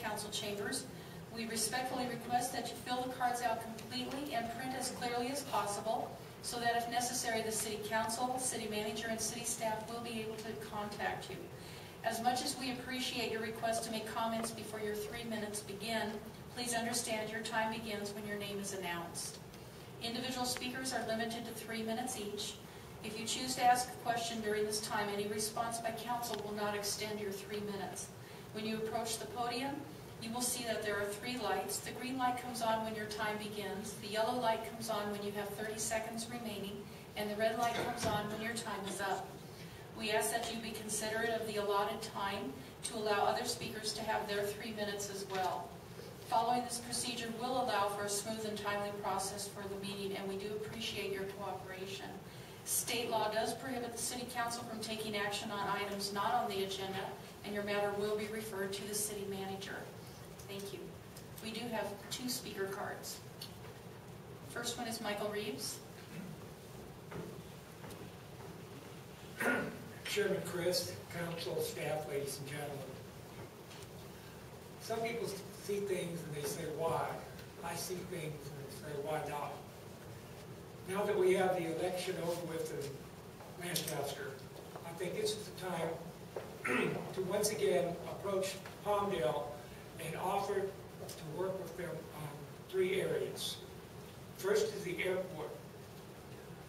council chambers. We respectfully request that you fill the cards out completely and print as clearly as possible, so that if necessary, the city council, city manager, and city staff will be able to contact you. As much as we appreciate your request to make comments before your 3 minutes begin, please understand your time begins when your name is announced. Individual speakers are limited to 3 minutes each. If you choose to ask a question during this time, any response by council will not extend your 3 minutes. When you approach the podium, you will see that there are 3 lights. The green light comes on when your time begins, the yellow light comes on when you have 30 seconds remaining, and the red light comes on when your time is up. We ask that you be considerate of the allotted time to allow other speakers to have their 3 minutes as well. Following this procedure will allow for a smooth and timely process for the meeting, and we do appreciate your cooperation. State law does prohibit the City Council from taking action on items not on the agenda, and your matter will be referred to the City Manager. Thank you. We do have 2 speaker cards. First one is Michael Reeves. Chairman Chris, council, staff, ladies and gentlemen. Some people see things and they say, why? I see things and they say, why not? Now that we have the election over with in Lancaster, I think this is the time to once again approach Palmdale and offer to work with them on 3 areas. First is the airport.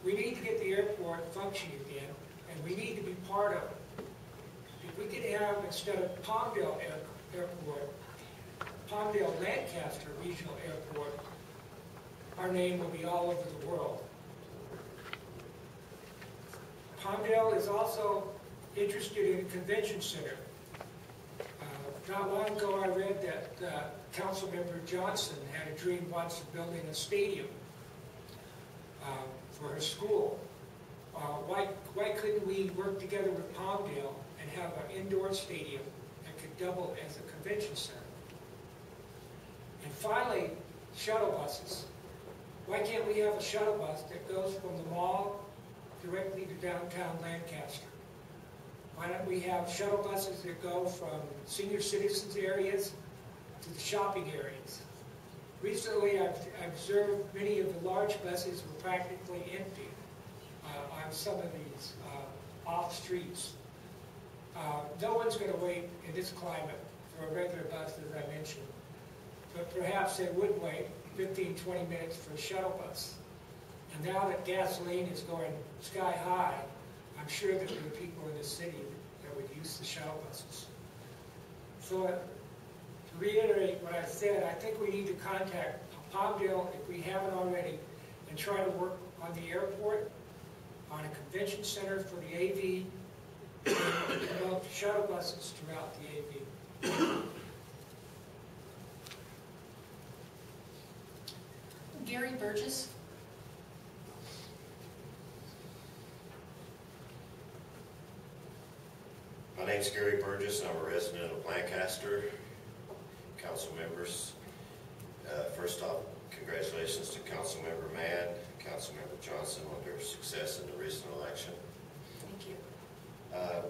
We need to get the airport functioning again, and we need to be part of it. If we could have, instead of Palmdale Airport, Palmdale Lancaster Regional Airport, our name will be all over the world. Palmdale is also interested in a convention center. Not long ago I read that Councilmember Johnson had a dream once of building a stadium for her school. Why couldn't we work together with Palmdale and have an indoor stadium that could double as a convention center? And finally, shuttle buses. Why can't we have a shuttle bus that goes from the mall directly to downtown Lancaster? Why don't we have shuttle buses that go from senior citizens areas to the shopping areas? Recently, I've observed many of the large buses were practically empty on some of these off streets. No one's going to wait in this climate for a regular bus, as I mentioned. But perhaps they would wait 15, 20 minutes for a shuttle bus. And now that gasoline is going sky high, I'm sure that there are people in the city that would use the shuttle buses. So to reiterate what I said, I think we need to contact Palmdale, if we haven't already, and try to work on the airport, on a convention center for the AV, and develop shuttle buses throughout the AV. Gary Burgess. My name's Gary Burgess, and I'm a resident of Lancaster. Council members, first off, congratulations to Councilmember Mann, Councilmember Johnson on their success in the recent election. Thank you.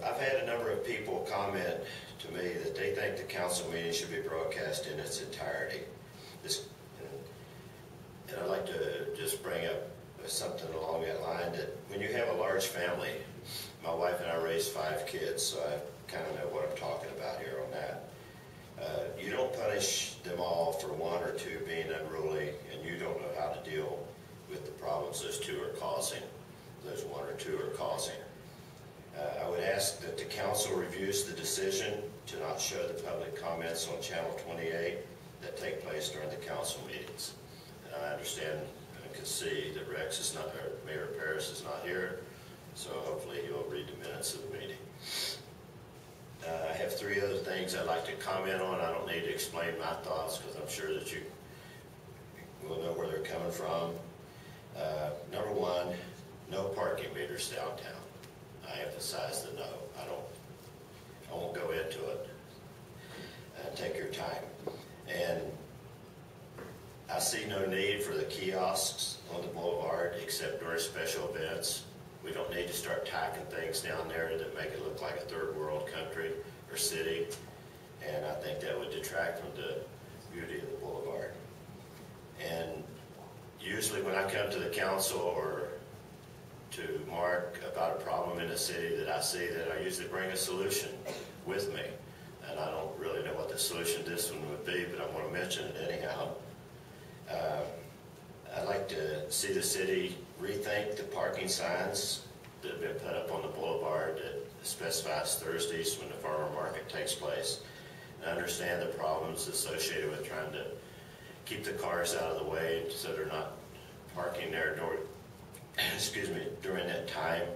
I've had a number of people comment to me that they think the council meeting should be broadcast in its entirety. And I'd like to just bring up something along that line, that when you have a large family, my wife and I raised 5 kids, so I kind of know what I'm talking about here on that. You don't punish them all for 1 or 2 being unruly, and you don't know how to deal with the problems those 2 are causing, those 1 or 2 are causing. I would ask that the council reviews the decision to not show the public comments on Channel 28 that take place during the council meetings. And I understand and can see that Rex is not, or Mayor Parris is not here, so hopefully he'll read the minutes of the meeting. I have 3 other things I'd like to comment on. I don't need to explain my thoughts because I'm sure that you will know where they're coming from. Number 1, no parking meters downtown. I emphasize the no. I won't go into it. Take your time. And I see no need for the kiosks on the boulevard except during special events. We don't need to start tacking things down there that make it look like a third world country or city. and I think that would detract from the beauty of the boulevard. And usually when I come to the council or to Mark about a problem in the city that I see, that I usually bring a solution with me. And I don't really know what the solution to this one would be, but I'm going to mention it anyhow. I'd like to see the city rethink the parking signs that have been put up on the boulevard that specifies Thursdays when the farmer market takes place. And I understand the problems associated with trying to keep the cars out of the way so they're not parking there during that time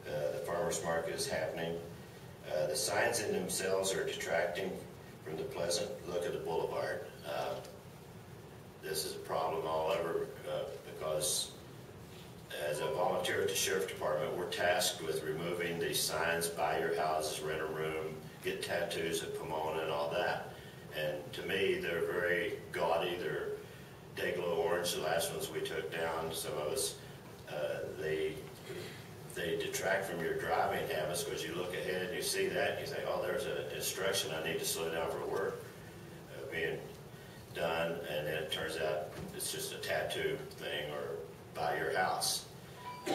the farmer's market is happening. The signs in themselves are detracting from the pleasant look of the boulevard. This is a problem all over because as a volunteer at the Sheriff Department, we're tasked with removing these signs, buy your houses, rent a room, get tattoos at Pomona and all that. And to me, they're very gaudy. They're day-glow orange, the last ones we took down. Some of us, they detract from your driving habits because you look ahead and you see that and you think, oh, there's an instruction I need to slow down for work being done, and then it turns out it's just a tattoo thing or buy your house. So,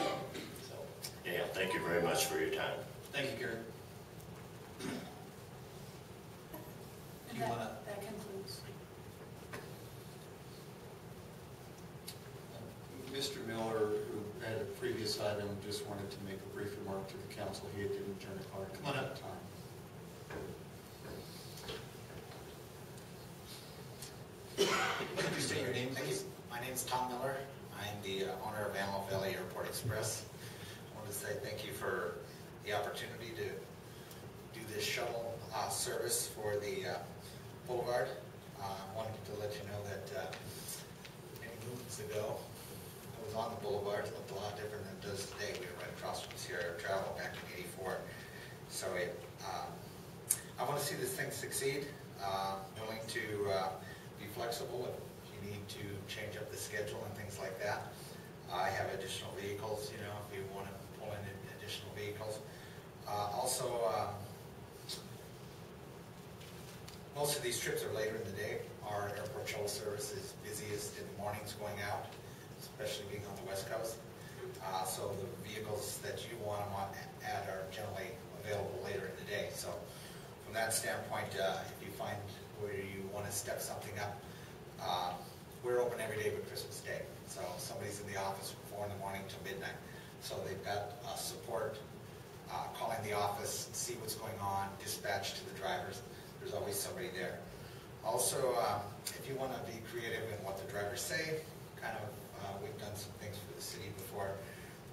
anyhow, thank you very much for your time. Thank you, Gary. And that concludes. Mr. Miller, who had a previous item, just wanted to make a brief remark to the council. He didn't turn a card. Come on up. Time. Could you state your name, please? My name is Tom Miller. I'm the owner of Antelope Valley Airport Express. I want to say thank you for the opportunity to do this shuttle service for the boulevard. I wanted to let you know that many moons ago, I was on the boulevard. It looked a lot different than it does today. We were right across from Sierra Travel back in '84. So I want to see this thing succeed. Willing to be flexible if you need to change up the schedule and things like that. I have additional vehicles, if you want to pull in additional vehicles. Also, most of these trips are later in the day. Our airport shuttle service is busiest in the mornings going out, especially being on the West Coast. So the vehicles that you want them on at are generally available later in the day. So from that standpoint, if you find where you want to step something up, we're open every day but Christmas Day. So somebody's in the office from 4 in the morning till midnight. So they've got support, calling the office, see what's going on, dispatch to the drivers. There's always somebody there. Also, if you want to be creative in what the drivers say, we've done some things for the city before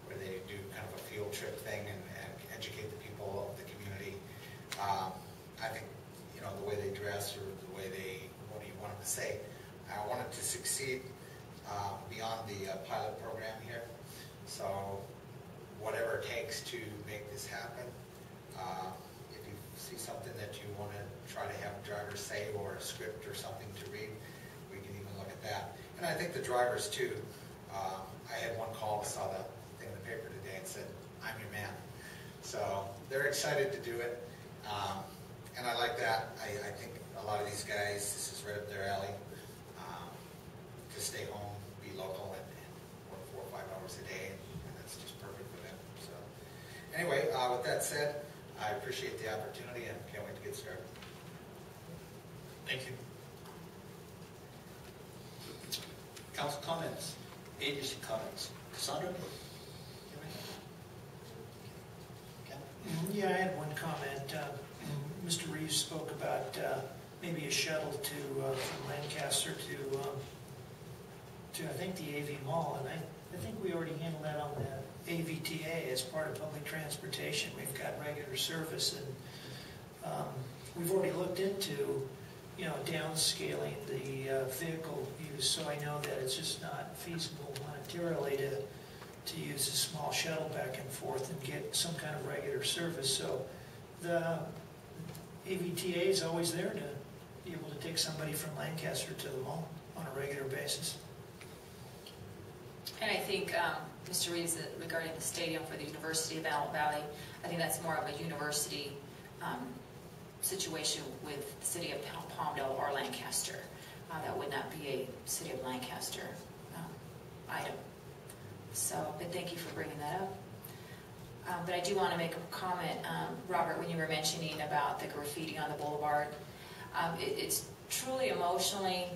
where they do kind of a field trip thing and educate the people of the community. I think, the way they dress or the way what do you want them to say? I want it to succeed beyond the pilot program here. So whatever it takes to make this happen, if you see something that you want to try to have drivers say or a script or something to read, we can even look at that. And I think the drivers too, I had one call, saw the thing in the paper today and said, I'm your man. So they're excited to do it. And I like that. I think a lot of these guys, this is right up their alley, to stay home, be local, and work 4 or 5 hours a day, and that's just perfect for them. So anyway, with that said, I appreciate the opportunity and can't wait to get started. Thank you. Council comments, agency comments. Cassandra? Yeah, I had one comment. Mr. Reeves spoke about maybe a shuttle from Lancaster to I think the AV Mall, and I think we already handled that on the AVTA as part of public transportation. We've got regular service, and we've already looked into downscaling the vehicle use. So I know that it's just not feasible monetarily to use a small shuttle back and forth and get some kind of regular service. So the AVTA is always there to be able to take somebody from Lancaster to the mall on a regular basis. And I think, Mr. Reeves, regarding the stadium for the University of Antelope Valley, I think that's more of a university situation with the city of Palmdale or Lancaster. That would not be a city of Lancaster item. So, but thank you for bringing that up. But I do want to make a comment, Robert, when you were mentioning about the graffiti on the boulevard. It's truly emotionally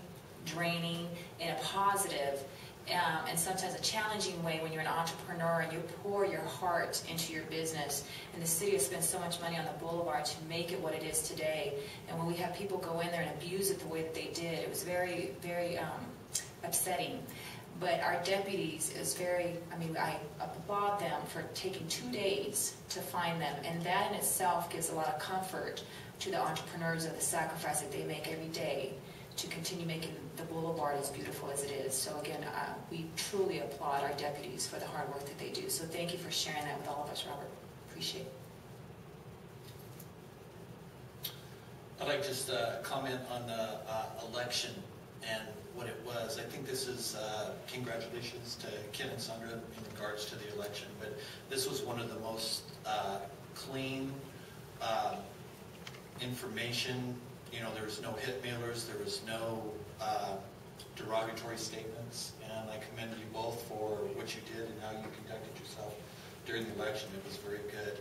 draining in a positive and sometimes a challenging way when you're an entrepreneur and you pour your heart into your business. And the city has spent so much money on the boulevard to make it what it is today. And when we have people go in there and abuse it the way that they did, it was very, very upsetting. But our deputies is very, I applaud them for taking 2 days to find them. And that in itself gives a lot of comfort to the entrepreneurs of the sacrifice that they make every day to continue making the boulevard as beautiful as it is. So again, we truly applaud our deputies for the hard work that they do. So thank you for sharing that with all of us, Robert. Appreciate it. I'd like just to comment on the election and what it was. I think this is congratulations to Ken and Sandra in regards to the election, but this was one of the most clean information. There was no hit mailers, there was no derogatory statements, and I commend you both for what you did and how you conducted yourself during the election. It was very good.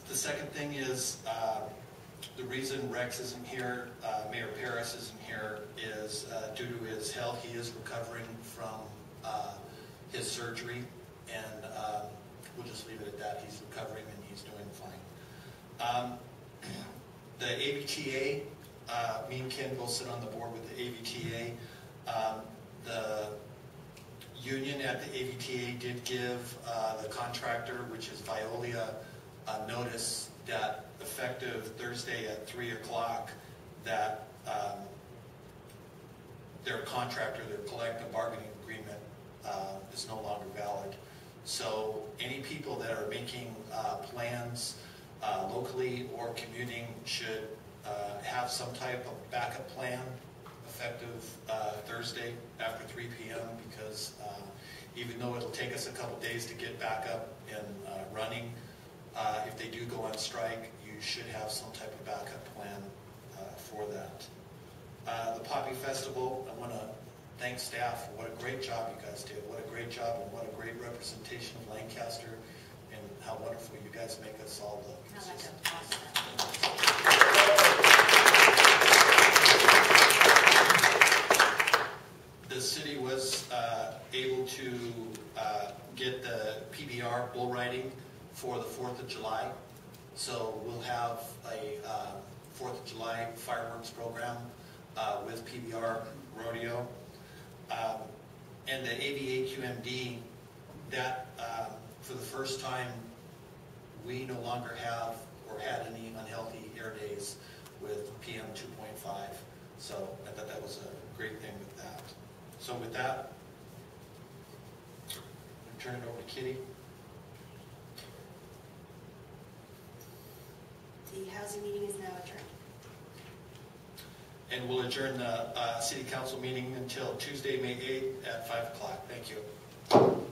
The second thing is the reason Rex isn't here, Mayor Parris isn't here, is due to his health. He is recovering from his surgery, and we'll just leave it at that. He's recovering and he's doing fine. The AVTA, me and Ken both sit on the board with the AVTA. The union at the AVTA did give the contractor, which is Veolia, a notice that effective Thursday at 3 o'clock that their contractor, their collective bargaining agreement is no longer valid. So any people that are making plans locally or commuting should have some type of backup plan effective Thursday after 3 p.m. because even though it'll take us a couple days to get back up and running, if they do go on strike, you should have some type of backup plan for that. The Poppy Festival, I want to thank staff for what a great job you guys did. What a great job and what a great representation of Lancaster and how wonderful you guys make us all look. The city was able to get the PBR bull riding for the 4th of July. So we'll have a 4th of July fireworks program with PBR rodeo. And the AVAQMD, that for the first time, we no longer have or had any unhealthy air days with PM 2.5. So I thought that was a great thing with that. So with that, I'll turn it over to Kitty. The housing meeting is now adjourned. And we'll adjourn the City Council meeting until Tuesday, May 8th at 5 o'clock. Thank you.